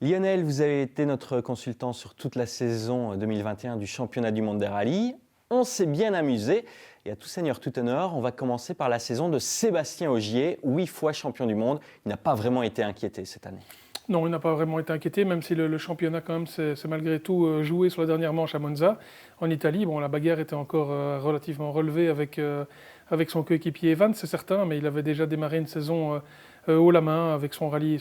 Lionel, vous avez été notre consultant sur toute la saison 2021 du championnat du monde des rallyes. On s'est bien amusé et à tout seigneur, tout honneur, on va commencer par la saison de Sébastien Ogier, 8 fois champion du monde. Il n'a pas vraiment été inquiété cette année. Non, il n'a pas vraiment été inquiété, même si le championnat quand même s'est malgré tout joué sur la dernière manche à Monza, en Italie. Bon, la bagarre était encore relativement relevée avec son coéquipier Evans, c'est certain, mais il avait déjà démarré une saison haut la main avec son rallye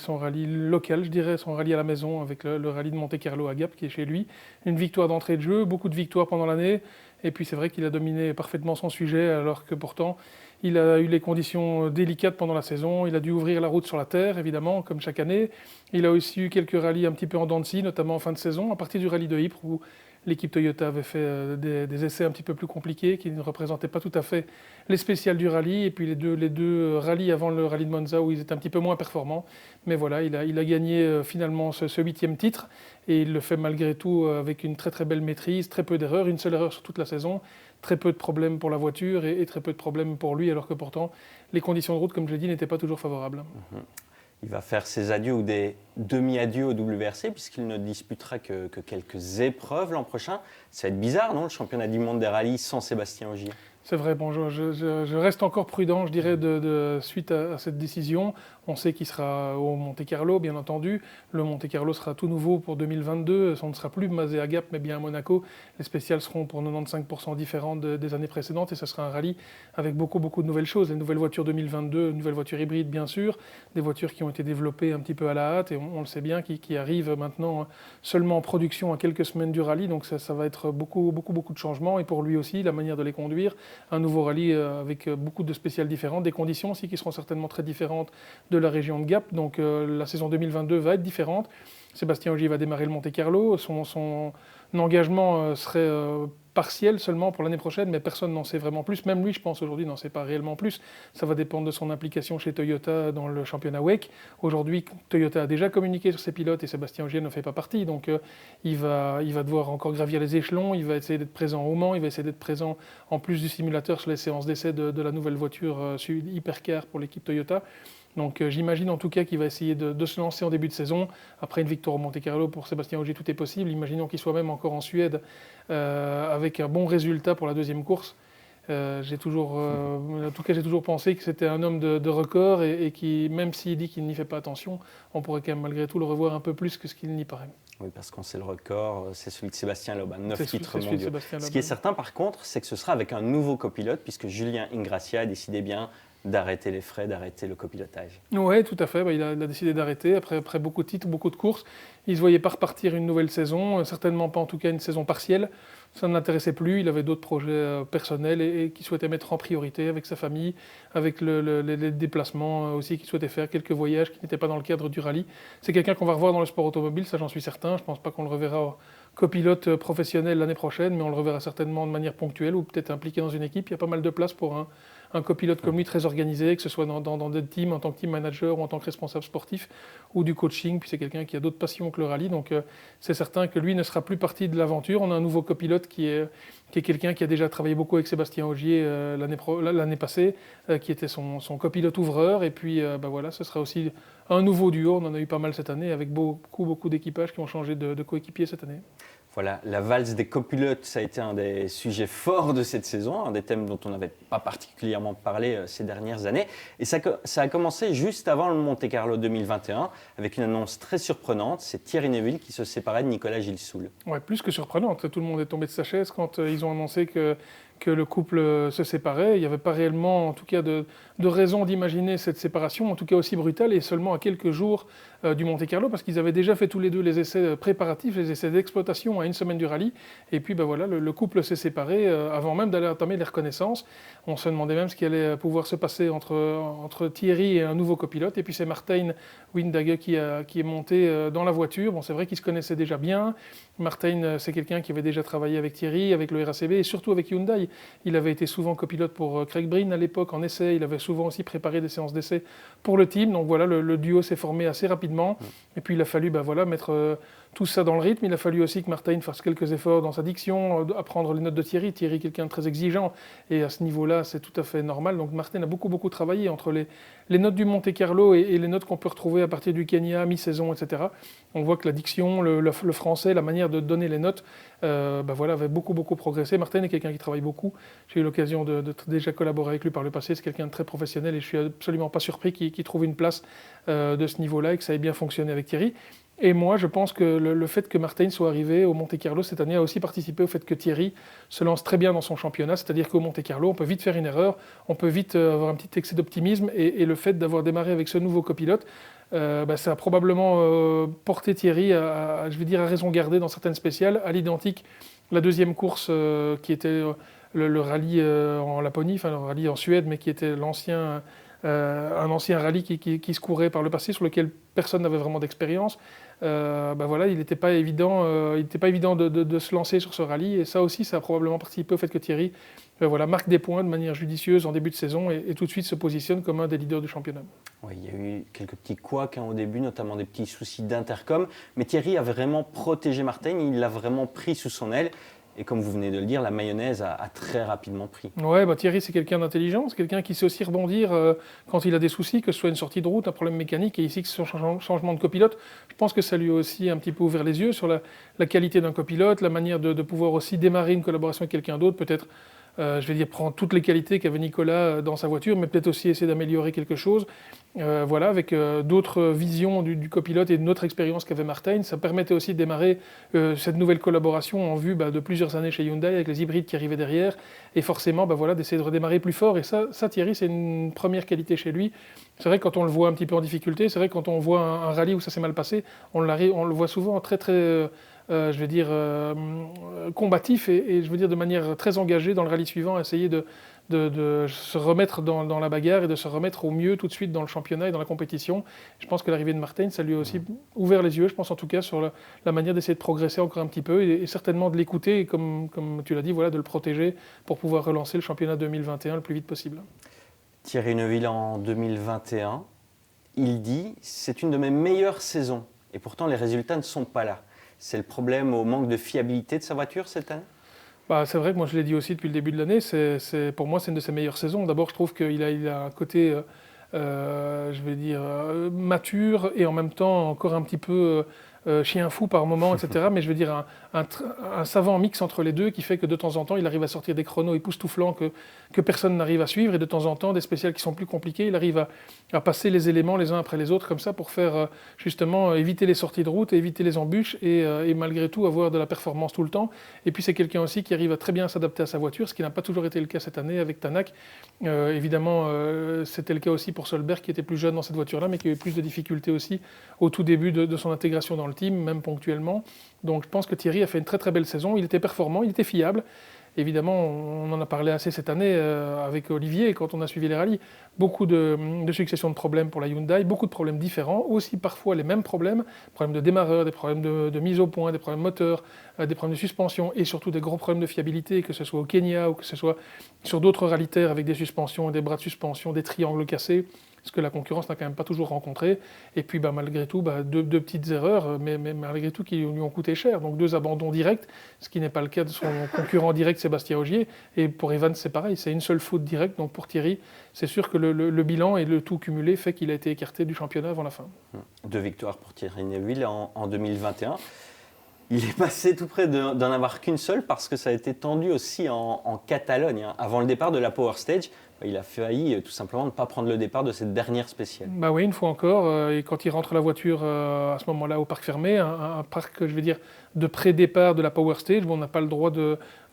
local, je dirais, son rallye à la maison, avec le rallye de Monte-Carlo à Gap qui est chez lui. Une victoire d'entrée de jeu, beaucoup de victoires pendant l'année, et puis c'est vrai qu'il a dominé parfaitement son sujet, alors que pourtant il a eu les conditions délicates pendant la saison, il a dû ouvrir la route sur la terre, évidemment, comme chaque année. Il a aussi eu quelques rallyes un petit peu en dents de scie, notamment en fin de saison, à partir du rallye de Ypres, où l'équipe Toyota avait fait des essais un petit peu plus compliqués, qui ne représentaient pas tout à fait les spéciales du rallye, et puis les deux rallyes avant le rallye de Monza, où ils étaient un petit peu moins performants. Mais voilà, il a gagné finalement ce 8e titre, et il le fait malgré tout avec une très très belle maîtrise, très peu d'erreurs, une seule erreur sur toute la saison, très peu de problèmes pour la voiture et très peu de problèmes pour lui, alors que pourtant les conditions de route, comme je l'ai dit, n'étaient pas toujours favorables. Il va faire ses adieux ou des demi-adieux au WRC puisqu'il ne disputera que quelques épreuves l'an prochain. Ça va être bizarre, non, le championnat du monde des rallyes sans Sébastien Ogier? C'est vrai, bon, je reste encore prudent, je dirais, suite à cette décision. On sait qu'il sera au Monte-Carlo, bien entendu. Le Monte-Carlo sera tout nouveau pour 2022. Ça ne sera plus basé à Gap, mais bien à Monaco. Les spéciales seront pour 95% différentes des années précédentes et ce sera un rallye avec beaucoup de nouvelles choses. Les nouvelles voitures 2022, nouvelles voitures hybrides, bien sûr. Des voitures qui ont été développées un petit peu à la hâte et on le sait bien, qui arrivent maintenant seulement en production à quelques semaines du rallye. Donc ça va être beaucoup de changements. Et pour lui aussi, la manière de les conduire. Un nouveau rallye avec beaucoup de spéciales différentes, des conditions aussi qui seront certainement très différentes de la région de Gap. Donc la saison 2022 va être différente. Sébastien Ogier va démarrer le Monte-Carlo. Son engagement serait partiel seulement pour l'année prochaine, mais personne n'en sait vraiment plus. Même lui, je pense, aujourd'hui, n'en sait pas réellement plus. Ça va dépendre de son implication chez Toyota dans le championnat WEC. Aujourd'hui, Toyota a déjà communiqué sur ses pilotes et Sébastien Ogier ne fait pas partie. Donc il va devoir encore gravir les échelons. Il va essayer d'être présent au Mans. Il va essayer d'être présent en plus du simulateur sur les séances d'essai de la nouvelle voiture Hypercar pour l'équipe Toyota. Donc j'imagine en tout cas qu'il va essayer de se lancer en début de saison. Après une victoire au Monte-Carlo pour Sébastien Ogier, tout est possible. Imaginons qu'il soit même encore en Suède avec un bon résultat pour la deuxième course. En tout cas, j'ai toujours pensé que c'était un homme de record et qui, même s'il dit qu'il n'y fait pas attention, on pourrait quand même malgré tout le revoir un peu plus que ce qu'il n'y paraît. Oui, parce qu'on sait le record, c'est celui de Sébastien Loeb, 9 titres mondiaux. Ce qui est certain par contre, c'est que ce sera avec un nouveau copilote, puisque Julien Ingrassia a décidé bien d'arrêter les frais, d'arrêter le copilotage. Oui, tout à fait. Il a décidé d'arrêter après beaucoup de titres, beaucoup de courses. Il ne se voyait pas repartir une nouvelle saison, certainement pas en tout cas une saison partielle. Ça ne l'intéressait plus. Il avait d'autres projets personnels et qu'il souhaitait mettre en priorité avec sa famille, avec les déplacements aussi qu'il souhaitait faire, quelques voyages qui n'étaient pas dans le cadre du rallye. C'est quelqu'un qu'on va revoir dans le sport automobile, ça j'en suis certain. Je ne pense pas qu'on le reverra copilote professionnel l'année prochaine, mais on le reverra certainement de manière ponctuelle ou peut-être impliqué dans une équipe. Il y a pas mal de place pour un copilote comme lui très organisé, que ce soit dans des teams en tant que team manager ou en tant que responsable sportif ou du coaching. Puis c'est quelqu'un qui a d'autres passions que le rallye, donc c'est certain que lui ne sera plus partie de l'aventure. On a un nouveau copilote qui est quelqu'un qui a déjà travaillé beaucoup avec Sébastien Ogier l'année passée, qui était son copilote ouvreur. Et puis voilà, ce sera aussi un nouveau duo. On en a eu pas mal cette année avec beaucoup d'équipages qui ont changé de coéquipier cette année. Voilà, la valse des copilotes, ça a été un des sujets forts de cette saison, un des thèmes dont on n'avait pas particulièrement parlé ces dernières années. Et ça a commencé juste avant le Monte-Carlo 2021, avec une annonce très surprenante, c'est Thierry Neuville qui se séparait de Nicolas Gilsoul. Ouais, plus que surprenante, tout le monde est tombé de sa chaise quand ils ont annoncé que le couple se séparait. Il n'y avait pas réellement, en tout cas, de raison d'imaginer cette séparation, en tout cas aussi brutale, et seulement à quelques jours du Monte-Carlo, parce qu'ils avaient déjà fait tous les deux les essais préparatifs, les essais d'exploitation à une semaine du rallye. Et puis voilà, le couple s'est séparé avant même d'aller entamer les reconnaissances. On se demandait même ce qui allait pouvoir se passer entre Thierry et un nouveau copilote. Et puis c'est Martijn Windhage qui est monté dans la voiture. Bon, c'est vrai qu'ils se connaissaient déjà bien. Martijn, c'est quelqu'un qui avait déjà travaillé avec Thierry, avec le RACB et surtout avec Hyundai. Hyundai. Il avait été souvent copilote pour Craig Breen à l'époque en essai. Il avait souvent aussi préparé des séances d'essai pour le team. Donc voilà, le duo s'est formé assez rapidement. Et puis il a fallu mettre tout ça dans le rythme. Il a fallu aussi que Martin fasse quelques efforts dans sa diction, apprendre les notes de Thierry. Thierry, quelqu'un de très exigeant. Et à ce niveau-là, c'est tout à fait normal. Donc Martin a beaucoup travaillé entre les notes du Monte-Carlo et les notes qu'on peut retrouver à partir du Kenya, mi-saison, etc. On voit que la diction, le français, la manière de donner les notes, avait beaucoup progressé. Martin est quelqu'un qui travaille beaucoup. J'ai eu l'occasion de déjà collaborer avec lui par le passé. C'est quelqu'un de très professionnel et je suis absolument pas surpris qu'il trouve une place de ce niveau-là et que ça ait bien fonctionné avec Thierry. Et moi, je pense que le fait que Martin soit arrivé au Monte-Carlo cette année a aussi participé au fait que Thierry se lance très bien dans son championnat. C'est-à-dire qu'au Monte-Carlo, on peut vite faire une erreur, on peut vite avoir un petit excès d'optimisme. Et le fait d'avoir démarré avec ce nouveau copilote, ça a probablement porté Thierry à raison garder dans certaines spéciales. À l'identique, la deuxième course qui était le rallye en Laponie, enfin le rallye en Suède, mais qui était un ancien rallye qui se courait par le passé, sur lequel personne n'avait vraiment d'expérience. Il n'était pas évident, de se lancer sur ce rallye. Et ça aussi, ça a probablement participé au fait que Thierry marque des points de manière judicieuse en début de saison et tout de suite se positionne comme un des leaders du championnat. Oui, il y a eu quelques petits couacs au début, notamment des petits soucis d'intercom. Mais Thierry a vraiment protégé Martin, il l'a vraiment pris sous son aile. Et comme vous venez de le dire, la mayonnaise a très rapidement pris. Ouais, Thierry, c'est quelqu'un d'intelligent, c'est quelqu'un qui sait aussi rebondir quand il a des soucis, que ce soit une sortie de route, un problème mécanique, et ici que ce soit un changement de copilote. Je pense que ça lui a aussi un petit peu ouvert les yeux sur la qualité d'un copilote, la manière de pouvoir aussi démarrer une collaboration avec quelqu'un d'autre, peut-être. Prendre toutes les qualités qu'avait Nicolas dans sa voiture, mais peut-être aussi essayer d'améliorer quelque chose. Avec d'autres visions du copilote et de notre expérience qu'avait Martin. Ça permettait aussi de démarrer cette nouvelle collaboration en vue de plusieurs années chez Hyundai, avec les hybrides qui arrivaient derrière, et forcément d'essayer de redémarrer plus fort. Et ça, Thierry, c'est une première qualité chez lui. C'est vrai que quand on le voit un petit peu en difficulté, c'est vrai que quand on voit un rallye où ça s'est mal passé, on le voit souvent très combatif et de manière très engagée dans le rallye suivant, à essayer de se remettre dans la bagarre et de se remettre au mieux tout de suite dans le championnat et dans la compétition. Je pense que l'arrivée de Martin, ça lui a aussi ouvert les yeux, je pense en tout cas, sur la manière d'essayer de progresser encore un petit peu et certainement de l'écouter et comme tu l'as dit, de le protéger pour pouvoir relancer le championnat 2021 le plus vite possible. Thierry Neuville en 2021, il dit « c'est une de mes meilleures saisons » et pourtant les résultats ne sont pas là. C'est le problème au manque de fiabilité de sa voiture cette année ? C'est vrai que moi je l'ai dit aussi depuis le début de l'année, pour moi c'est une de ses meilleures saisons. D'abord je trouve qu'il a un côté mature et en même temps encore un petit peu chien fou par moment, etc. Mais un savant mix entre les deux qui fait que de temps en temps il arrive à sortir des chronos époustouflants que personne n'arrive à suivre et de temps en temps des spéciales qui sont plus compliquées. Il arrive à passer les éléments les uns après les autres comme ça pour faire justement éviter les sorties de route, éviter les embûches et malgré tout avoir de la performance tout le temps. Et puis c'est quelqu'un aussi qui arrive à très bien s'adapter à sa voiture, ce qui n'a pas toujours été le cas cette année avec Tanak. Évidemment, c'était le cas aussi pour Solberg qui était plus jeune dans cette voiture-là mais qui a eu plus de difficultés aussi au tout début de son intégration dans le team, même ponctuellement. Donc je pense que Thierry a fait une très très belle saison, il était performant, il était fiable. Évidemment, on en a parlé assez cette année avec Olivier quand on a suivi les rallyes. Beaucoup de succession de problèmes pour la Hyundai, beaucoup de problèmes différents, aussi parfois les mêmes problèmes de démarreur, des problèmes de mise au point, des problèmes moteurs, des problèmes de suspension et surtout des gros problèmes de fiabilité, que ce soit au Kenya ou que ce soit sur d'autres rallyes terre avec des suspensions, des bras de suspension, des triangles cassés, ce que la concurrence n'a quand même pas toujours rencontré. Et puis malgré tout, deux petites erreurs, mais malgré tout qui lui ont coûté cher. Donc 2 abandons directs, ce qui n'est pas le cas de son concurrent direct Sébastien Ogier. Et pour Evans, c'est pareil, c'est une seule faute directe. Donc pour Thierry, c'est sûr que le bilan et le tout cumulé fait qu'il a été écarté du championnat avant la fin. 2 victoires pour Thierry Neuville en 2021. Il est passé tout près d'en avoir qu'une seule parce que ça a été tendu aussi en Catalogne. Avant le départ de la Power Stage, il a failli tout simplement ne pas prendre le départ de cette dernière spéciale. Oui, une fois encore. Et quand il rentre la voiture à ce moment-là au parc fermé, un parc, de pré-départ de la Power Stage, où on n'a pas le droit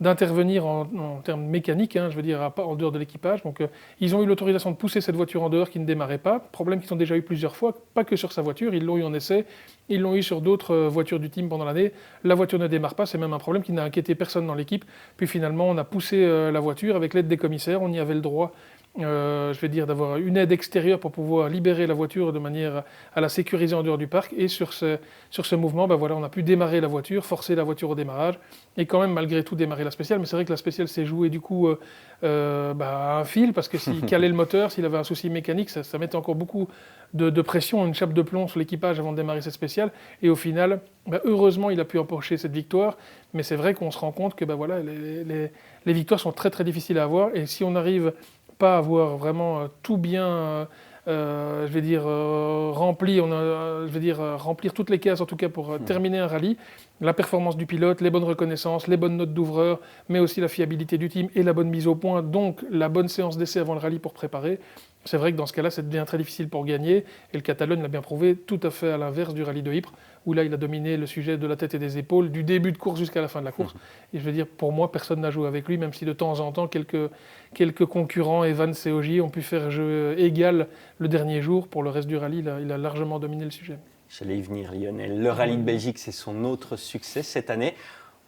d'intervenir en termes mécaniques, en dehors de l'équipage. Donc ils ont eu l'autorisation de pousser cette voiture en dehors qui ne démarrait pas. Problème qu'ils ont déjà eu plusieurs fois, pas que sur sa voiture, ils l'ont eu en essai, ils l'ont eu sur d'autres voitures du team pendant l'année. La voiture ne démarre pas, c'est même un problème qui n'a inquiété personne dans l'équipe. Puis finalement, on a poussé la voiture avec l'aide des commissaires, on y avait le droit je vais dire, d'avoir une aide extérieure pour pouvoir libérer la voiture de manière à la sécuriser en dehors du parc. Et sur ce mouvement, ben voilà, on a pu démarrer la voiture, forcer la voiture au démarrage et quand même malgré tout démarrer la spéciale. Mais c'est vrai que la spéciale s'est jouée du coup à un fil parce que s'il calait le moteur, s'il avait un souci mécanique, ça mettait encore beaucoup de pression, une chape de plomb sur l'équipage avant de démarrer cette spéciale. Et au final, heureusement, il a pu empocher cette victoire. Mais c'est vrai qu'on se rend compte que voilà, les victoires sont très très difficiles à avoir. Et si on arrive pas avoir vraiment tout bien, je vais dire, rempli, remplir toutes les cases en tout cas pour terminer un rallye. La performance du pilote, les bonnes reconnaissances, les bonnes notes d'ouvreur, mais aussi la fiabilité du team et la bonne mise au point, donc la bonne séance d'essai avant le rallye pour préparer. C'est vrai que dans ce cas-là, ça devient très difficile pour gagner. Et le Catalogne l'a bien prouvé, tout à fait à l'inverse du rallye de Ypres, où là, il a dominé le sujet de la tête et des épaules, du début de course jusqu'à la fin de la course. Et je veux dire, pour moi, personne n'a joué avec lui, même si de temps en temps, quelques concurrents, Evans et Ogier, ont pu faire jeu égal le dernier jour. Pour le reste du rallye, il a largement dominé le sujet. J'allais y venir, Lionel. Le rallye de Belgique, c'est son autre succès cette année.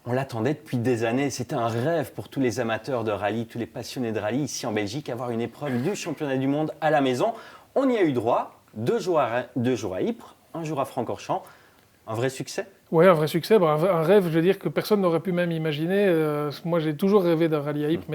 On l'attendait depuis des années. C'était un rêve pour tous les amateurs de rallye, tous les passionnés de rallye ici en Belgique, avoir une épreuve du championnat du monde à la maison. On y a eu droit. 2 jours à Ypres, 1 jour à Francorchamps. Un vrai succès ? Oui, un vrai succès. Un rêve, je veux dire, que personne n'aurait pu même imaginer. Moi, j'ai toujours rêvé d'un rallye à Ypres,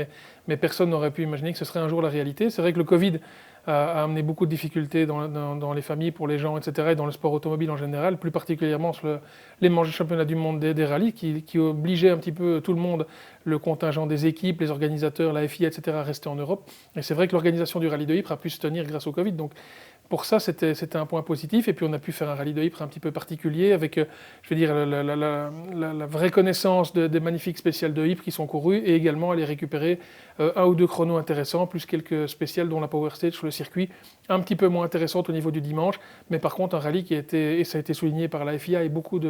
mais personne n'aurait pu imaginer que ce serait un jour la réalité. C'est vrai que le Covid a amené beaucoup de difficultés dans les familles, pour les gens, etc., et dans le sport automobile en général, plus particulièrement sur les manches de championnat du monde des rallyes, qui obligeaient un petit peu tout le monde, le contingent des équipes, les organisateurs, la FIA, etc., à rester en Europe. Et c'est vrai que l'organisation du rallye de Ypres a pu se tenir grâce au Covid. Donc, pour ça, c'était un point positif. Et puis, on a pu faire un rallye de Ypres un petit peu particulier avec, je veux dire, la vraie connaissance des magnifiques spéciales de Ypres qui sont courues et également aller récupérer un ou deux chronos intéressants, plus quelques spéciales, dont la Power Stage sur le circuit, un petit peu moins intéressante au niveau du dimanche. Mais par contre, un rallye qui a été, et ça a été souligné par la FIA, et beaucoup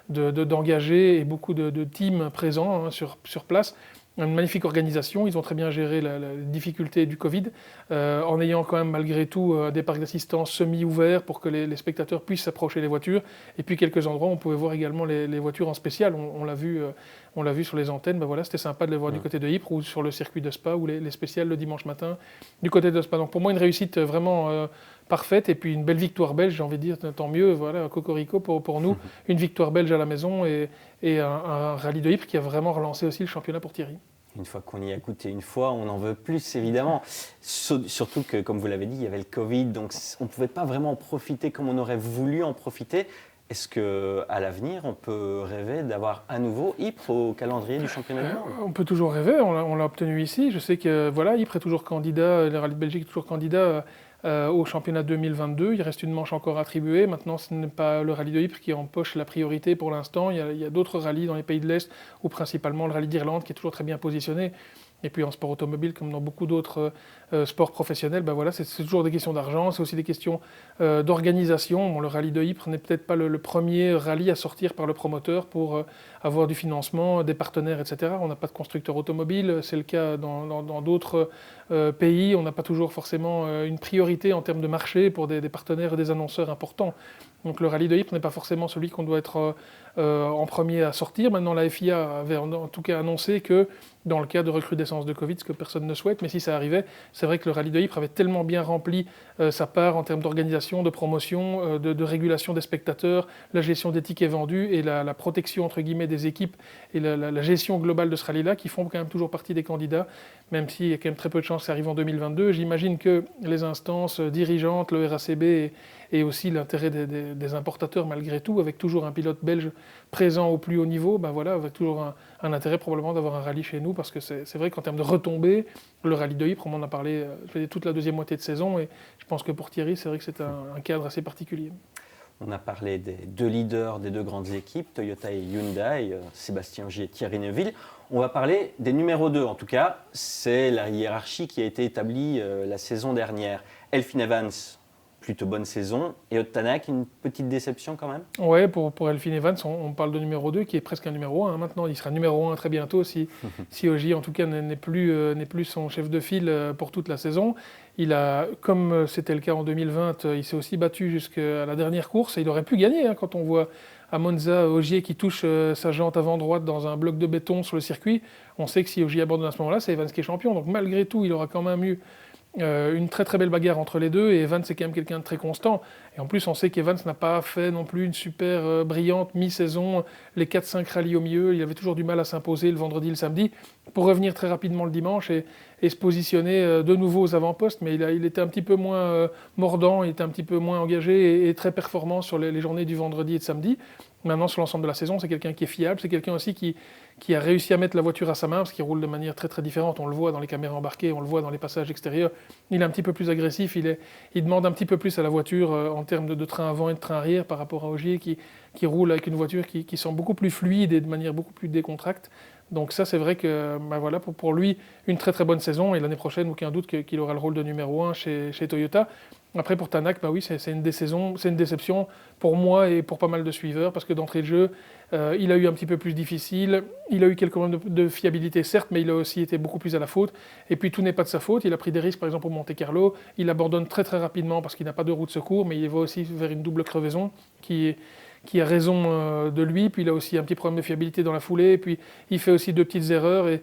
d'engagés et beaucoup de teams présents sur place. Une magnifique organisation, ils ont très bien géré la difficulté du Covid, en ayant quand même malgré tout des parcs d'assistance semi-ouverts pour que les spectateurs puissent s'approcher des voitures. Et puis quelques endroits, on pouvait voir également les voitures en spécial. On l'a vu sur les antennes. Ben voilà, c'était sympa de les voir du côté de Ypres ou sur le circuit de Spa ou les spéciales le dimanche matin du côté de Spa. Donc pour moi, une réussite vraiment parfaite et puis une belle victoire belge, j'ai envie de dire, tant mieux, voilà, cocorico pour nous. Une victoire belge à la maison et un rallye de Ypres qui a vraiment relancé aussi le championnat pour Thierry. Une fois qu'on y a goûté une fois, on en veut plus, évidemment. Surtout que, comme vous l'avez dit, il y avait le Covid, donc on ne pouvait pas vraiment en profiter comme on aurait voulu en profiter. Est-ce qu'à l'avenir, on peut rêver d'avoir à nouveau Ypres au calendrier du championnat du monde ? On peut toujours rêver, on l'a obtenu ici. Je sais que voilà, Ypres est toujours candidat, le rallye de Belgique est toujours candidat au championnat 2022. Il reste une manche encore attribuée. Maintenant, ce n'est pas le rallye de Ypres qui empoche la priorité pour l'instant. Il y a d'autres rallyes dans les pays de l'Est, ou principalement le rallye d'Irlande qui est toujours très bien positionné. Et puis en sport automobile, comme dans beaucoup d'autres sports professionnels, ben voilà, c'est toujours des questions d'argent, c'est aussi des questions d'organisation. Bon, le rallye de Ypres n'est peut-être pas le premier rallye à sortir par le promoteur pour avoir du financement, des partenaires, etc. On n'a pas de constructeur automobile, c'est le cas dans d'autres pays. On n'a pas toujours forcément une priorité en termes de marché pour des partenaires et des annonceurs importants. Donc le rallye de Ypres n'est pas forcément celui qu'on doit être en premier à sortir. Maintenant, la FIA avait en tout cas annoncé que dans le cas de recrudescence de Covid, ce que personne ne souhaite, mais si ça arrivait, c'est vrai que le rallye de Ypres avait tellement bien rempli sa part en termes d'organisation, de promotion, de régulation des spectateurs, la gestion des tickets vendus et la protection entre guillemets des équipes et la gestion globale de ce rallye-là qui font quand même toujours partie des candidats, même s'il y a quand même très peu de chances que ça arrive en 2022. J'imagine que les instances dirigeantes, le RACB et aussi l'intérêt des importateurs malgré tout, avec toujours un pilote belge présent au plus haut niveau, ben voilà, avec toujours un intérêt probablement d'avoir un rallye chez nous, parce que c'est vrai qu'en termes de retombées, le rallye de Ypres, on en a parlé toute la deuxième moitié de saison, et je pense que pour Thierry, c'est vrai que c'est un cadre assez particulier. On a parlé des deux leaders des deux grandes équipes, Toyota et Hyundai, Sébastien Ogier et Thierry Neuville. On va parler des numéros 2, en tout cas, c'est la hiérarchie qui a été établie la saison dernière. Elfyn Evans, plutôt bonne saison. Et Ott Tanak, une petite déception quand même ? Oui, pour Elfyn Evans, on parle de numéro 2 qui est presque un numéro 1 maintenant. Il sera numéro 1 très bientôt si Ogier en tout cas n'est plus son chef de file pour toute la saison. Il a, comme c'était le cas en 2020, il s'est aussi battu jusqu'à la dernière course et il aurait pu gagner quand on voit à Monza Ogier qui touche sa jante avant droite dans un bloc de béton sur le circuit. On sait que si Ogier abandonne à ce moment-là, c'est Evans qui est champion. Donc malgré tout, il aura quand même eu Une très très belle bagarre entre les deux, et Evans c'est quand même quelqu'un de très constant. Et en plus on sait qu'Evans n'a pas fait non plus une super brillante mi-saison, les 4-5 rallyes au milieu, il avait toujours du mal à s'imposer le vendredi, le samedi, pour revenir très rapidement le dimanche et se positionner de nouveau aux avant-postes, mais il était un petit peu moins mordant, il était un petit peu moins engagé et très performant sur les journées du vendredi et de samedi. Maintenant, sur l'ensemble de la saison, c'est quelqu'un qui est fiable, c'est quelqu'un aussi qui a réussi à mettre la voiture à sa main, parce qu'il roule de manière très très différente. On le voit dans les caméras embarquées, on le voit dans les passages extérieurs. Il est un petit peu plus agressif, il demande un petit peu plus à la voiture en termes de train avant et de train arrière par rapport à Ogier qui roule avec une voiture qui semble beaucoup plus fluide et de manière beaucoup plus décontracte. Donc ça, c'est vrai que voilà, pour lui, une très très bonne saison, et l'année prochaine, aucun doute qu'il aura le rôle de numéro 1 chez Toyota. Après, pour Tanak, oui, c'est une déception pour moi et pour pas mal de suiveurs, parce que d'entrée de jeu, il a eu un petit peu plus difficile, il a eu quelques problèmes de fiabilité, certes, mais il a aussi été beaucoup plus à la faute. Et puis tout n'est pas de sa faute, il a pris des risques, par exemple au Monte-Carlo, il abandonne très très rapidement parce qu'il n'a pas de roue de secours, mais il va aussi vers une double crevaison qui a raison de lui, puis il a aussi un petit problème de fiabilité dans la foulée, et puis il fait aussi 2 petites erreurs, et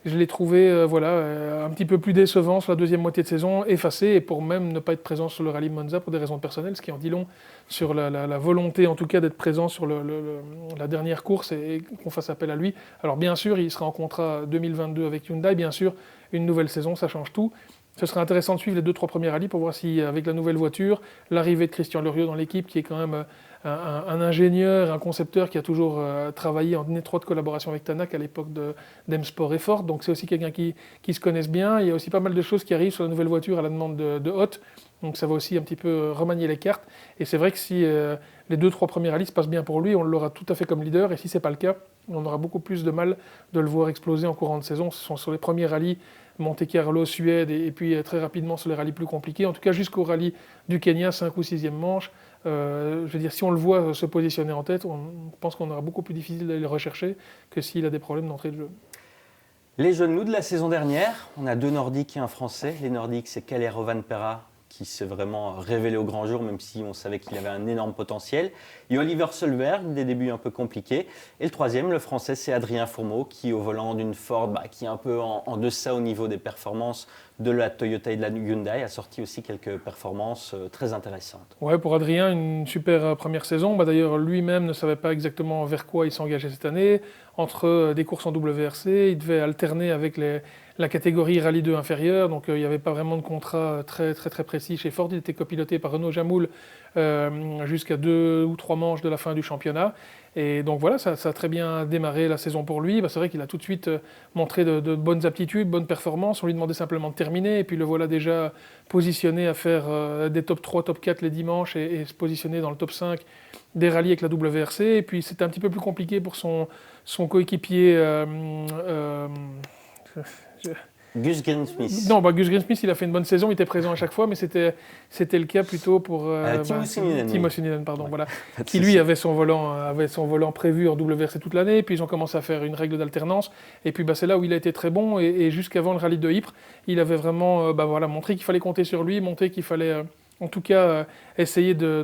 je l'ai trouvé un petit peu plus décevant sur la deuxième moitié de saison, effacé, et pour même ne pas être présent sur le rallye Monza pour des raisons personnelles, ce qui en dit long sur la volonté en tout cas d'être présent sur la dernière course et qu'on fasse appel à lui. Alors bien sûr, il sera en contrat 2022 avec Hyundai, bien sûr, une nouvelle saison, ça change tout. Ce serait intéressant de suivre les 2-3 premiers rallyes pour voir si, avec la nouvelle voiture, l'arrivée de Christian Lurieux dans l'équipe, qui est quand même un ingénieur, un concepteur qui a toujours travaillé en étroite collaboration avec Tanak à l'époque d'M-Sport et Ford. Donc c'est aussi quelqu'un qui se connaisse bien. Il y a aussi pas mal de choses qui arrivent sur la nouvelle voiture à la demande de Hott. Donc ça va aussi un petit peu remanier les cartes. Et c'est vrai que si les 2-3 premiers rallyes se passent bien pour lui, on l'aura tout à fait comme leader. Et si ce n'est pas le cas, on aura beaucoup plus de mal de le voir exploser en courant de saison. Ce sont sur les premiers rallyes, Monte-Carlo, Suède, et puis très rapidement sur les rallyes plus compliqués. En tout cas jusqu'au rallye du Kenya, 5 ou 6e manche. Je veux dire, si on le voit se positionner en tête, on pense qu'on aura beaucoup plus difficile d'aller le rechercher que s'il a des problèmes d'entrée de jeu. Les jeunes loups de la saison dernière, on a 2 Nordiques et un Français. Les Nordiques, c'est Kalle Rovanperä, qui s'est vraiment révélé au grand jour, même si on savait qu'il avait un énorme potentiel. Et Oliver Solberg, des débuts un peu compliqués. Et le troisième, le Français, c'est Adrien Fourmeau, qui au volant d'une Ford, qui est un peu en deçà au niveau des performances de la Toyota et de la Hyundai, a sorti aussi quelques performances très intéressantes. Ouais, pour Adrien, une super première saison. D'ailleurs, lui-même ne savait pas exactement vers quoi il s'engageait cette année. Entre des courses en WRC, il devait alterner avec la catégorie Rallye 2 inférieure, donc il n'y avait pas vraiment de contrat très, très, très précis chez Ford. Il était copiloté par Renaud Jamoul jusqu'à 2 ou 3 manches de la fin du championnat. Et donc voilà, ça a très bien démarré la saison pour lui. C'est vrai qu'il a tout de suite montré de bonnes aptitudes, bonnes performances. On lui demandait simplement de terminer, et puis le voilà déjà positionné à faire des top 3, top 4 les dimanches, et se positionner dans le top 5 des rallyes avec la WRC. Et puis c'était un petit peu plus compliqué pour son coéquipier... Gus Greensmith. Non, Gus Greensmith, il a fait une bonne saison, il était présent à chaque fois, mais c'était le cas plutôt pour Timo Sunninen, pardon, ouais. Voilà, qui lui avait son volant prévu en WRC toute l'année, puis ils ont commencé à faire une règle d'alternance, et puis c'est là où il a été très bon, et jusqu'avant le rallye de Ypres, il avait vraiment montré qu'il fallait compter sur lui, montré qu'il fallait... En tout cas, essayer de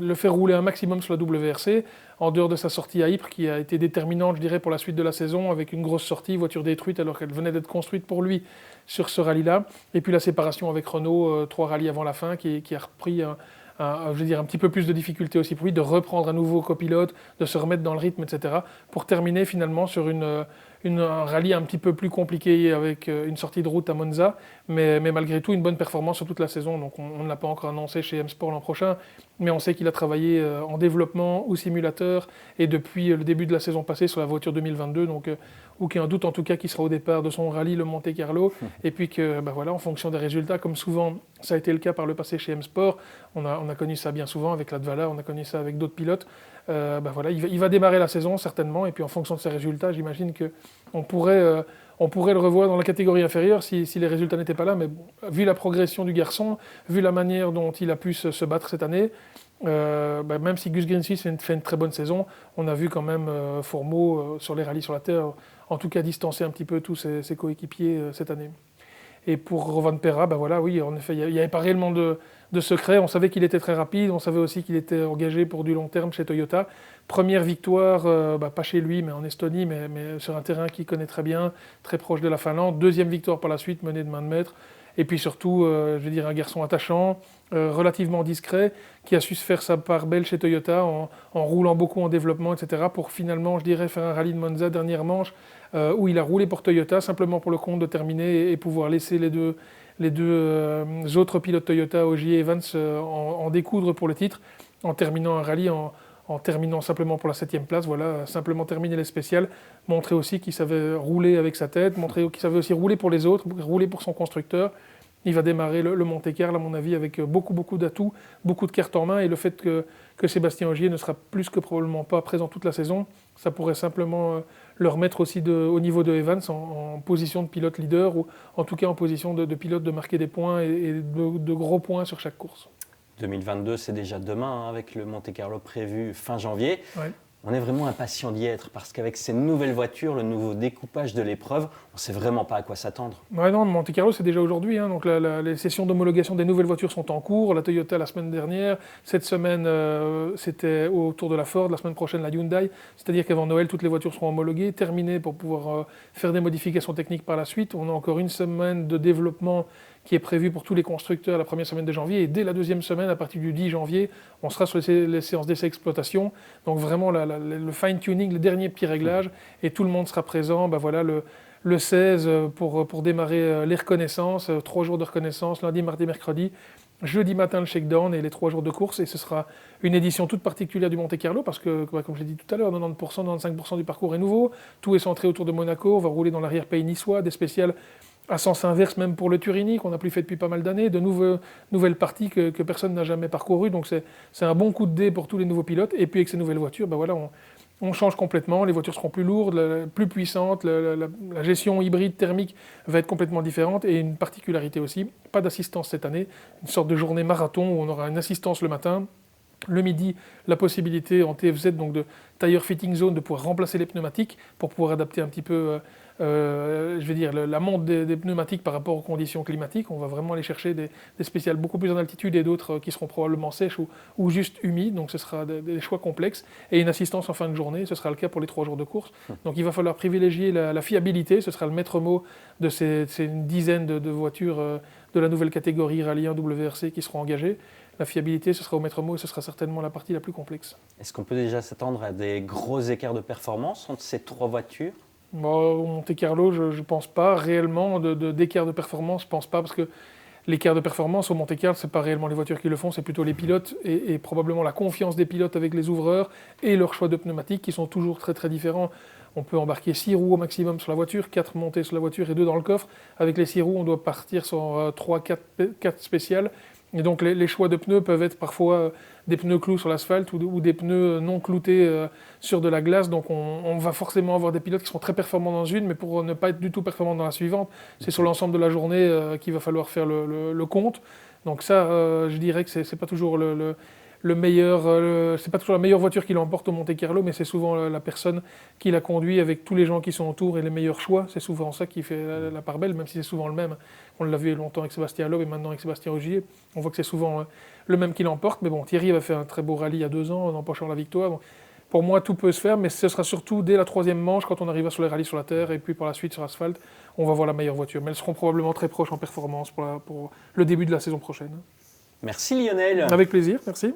le faire rouler un maximum sur la WRC, en dehors de sa sortie à Ypres, qui a été déterminante, je dirais, pour la suite de la saison, avec une grosse sortie, voiture détruite, alors qu'elle venait d'être construite pour lui sur ce rallye-là. Et puis la séparation avec Renault, 3 rallyes avant la fin, qui a repris un petit peu plus de difficulté aussi pour lui, de reprendre un nouveau copilote, de se remettre dans le rythme, etc., pour terminer finalement sur un rallye un petit peu plus compliqué avec une sortie de route à Monza, mais malgré tout une bonne performance sur toute la saison. Donc on ne l'a pas encore annoncé chez M-Sport l'an prochain, mais on sait qu'il a travaillé en développement ou simulateur, et depuis le début de la saison passée sur la voiture 2022, donc aucun doute en tout cas qu'il sera au départ de son rallye le Monte-Carlo, et puis que en fonction des résultats, comme souvent ça a été le cas par le passé chez M-Sport, on a connu ça bien souvent avec Latvala, on a connu ça avec d'autres pilotes. Il va démarrer la saison certainement, et puis en fonction de ses résultats, j'imagine qu'on pourrait le revoir dans la catégorie inférieure si les résultats n'étaient pas là, mais vu la progression du garçon, vu la manière dont il a pu se battre cette année, même si Gus Greensmith fait une très bonne saison, on a vu quand même Fourmeau sur les rallyes sur la terre, en tout cas distancer un petit peu tous ses coéquipiers cette année. Et pour Rovanperä, oui, en effet, il n'y avait pas réellement de de secret. On savait qu'il était très rapide, on savait aussi qu'il était engagé pour du long terme chez Toyota. Première victoire, pas chez lui, mais en Estonie, mais sur un terrain qu'il connaît très bien, très proche de la Finlande. Deuxième victoire par la suite, menée de main de maître. Et puis surtout, un garçon attachant, relativement discret, qui a su se faire sa part belle chez Toyota en roulant beaucoup en développement, etc. pour finalement, faire un rallye de Monza dernière manche, où il a roulé pour Toyota, simplement pour le compte de terminer et pouvoir laisser les deux autres pilotes Toyota, Ogier et Evans, en découdre pour le titre, en terminant un rallye, en terminant simplement pour la 7e place, voilà, simplement terminer les spéciales, montrer aussi qu'il savait rouler avec sa tête, montrer qu'il savait aussi rouler pour les autres, rouler pour son constructeur. Il va démarrer le Monte-Carlo, à mon avis, avec beaucoup d'atouts, beaucoup de cartes en main, et le fait que Sébastien Ogier ne sera plus que probablement pas présent toute la saison, ça pourrait simplement le remettre aussi au niveau de Evans en position de pilote leader, ou en tout cas en position de pilote de marquer des points et de gros points sur chaque course. 2022, c'est déjà demain, avec le Monte-Carlo prévu fin janvier. Ouais. On est vraiment impatient d'y être parce qu'avec ces nouvelles voitures, le nouveau découpage de l'épreuve, on ne sait vraiment pas à quoi s'attendre. Ouais, non, Monte-Carlo, c'est déjà aujourd'hui. Donc les sessions d'homologation des nouvelles voitures sont en cours. La Toyota la semaine dernière. Cette semaine, c'était autour de la Ford. La semaine prochaine, la Hyundai. C'est-à-dire qu'avant Noël, toutes les voitures seront homologuées, terminées pour pouvoir faire des modifications techniques par la suite. On a encore une semaine de développement qui est prévu pour tous les constructeurs la première semaine de janvier. Et dès la deuxième semaine, à partir du 10 janvier, on sera sur les séances d'essai exploitation. Donc vraiment le fine-tuning, les derniers petits réglages. Et tout le monde sera présent. Le 16 pour démarrer les reconnaissances, 3 jours de reconnaissance, lundi, mardi, mercredi. Jeudi matin, le shakedown et les 3 jours de course. Et ce sera une édition toute particulière du Monte-Carlo parce que, comme je l'ai dit tout à l'heure, 90%, 95% du parcours est nouveau. Tout est centré autour de Monaco. On va rouler dans l'arrière-pays niçois, des spéciales à sens inverse même pour le Turini, qu'on n'a plus fait depuis pas mal d'années, de nouvelles parties que personne n'a jamais parcourues. Donc c'est un bon coup de dé pour tous les nouveaux pilotes. Et puis avec ces nouvelles voitures, on change complètement. Les voitures seront plus lourdes, plus puissantes. La gestion hybride thermique va être complètement différente. Et une particularité aussi, pas d'assistance cette année. Une sorte de journée marathon où on aura une assistance le matin. Le midi, la possibilité en TFZ, donc de tire fitting zone, de pouvoir remplacer les pneumatiques pour pouvoir adapter un petit peu la monte des pneumatiques par rapport aux conditions climatiques. On va vraiment aller chercher des spéciales beaucoup plus en altitude et d'autres qui seront probablement sèches ou juste humides. Donc ce sera des choix complexes. Et une assistance en fin de journée, ce sera le cas pour les 3 jours de course. Donc il va falloir privilégier la fiabilité. Ce sera le maître mot de ces une dizaine de voitures de la nouvelle catégorie Rallye 1 WRC qui seront engagées. La fiabilité, ce sera au maître mot et ce sera certainement la partie la plus complexe. Est-ce qu'on peut déjà s'attendre à des gros écarts de performance entre ces 3 voitures ? Au Monte-Carlo, je ne pense pas réellement d'écart de performance. Je ne pense pas parce que l'écart de performance au Monte-Carlo, ce n'est pas réellement les voitures qui le font, c'est plutôt les pilotes et probablement la confiance des pilotes avec les ouvreurs et leur choix de pneumatiques qui sont toujours très très différents. On peut embarquer 6 roues au maximum sur la voiture, 4 montées sur la voiture et 2 dans le coffre. Avec les 6 roues, on doit partir sur 3-4 spéciales. Et donc les choix de pneus peuvent être parfois des pneus clous sur l'asphalte ou des pneus non cloutés sur de la glace. Donc on va forcément avoir des pilotes qui seront très performants dans une, mais pour ne pas être du tout performants dans la suivante, c'est sur l'ensemble de la journée qu'il va falloir faire le compte. Donc ça, je dirais que c'est pas toujours le meilleur, c'est pas toujours la meilleure voiture qui l'emporte au Monte-Carlo, mais c'est souvent la personne qui la conduit avec tous les gens qui sont autour et les meilleurs choix. C'est souvent ça qui fait la part belle, même si c'est souvent le même. On l'a vu longtemps avec Sébastien Loeb et maintenant avec Sébastien Ogier. On voit que c'est souvent le même qui l'emporte. Mais bon, Thierry va faire un très beau rallye il y a 2 ans en empochant la victoire. Donc, pour moi, tout peut se faire, mais ce sera surtout dès la 3e manche, quand on arrivera sur les rallyes sur la terre et puis par la suite sur asphalte, on va voir la meilleure voiture. Mais elles seront probablement très proches en performance pour le début de la saison prochaine. Merci Lionel. Avec plaisir, merci.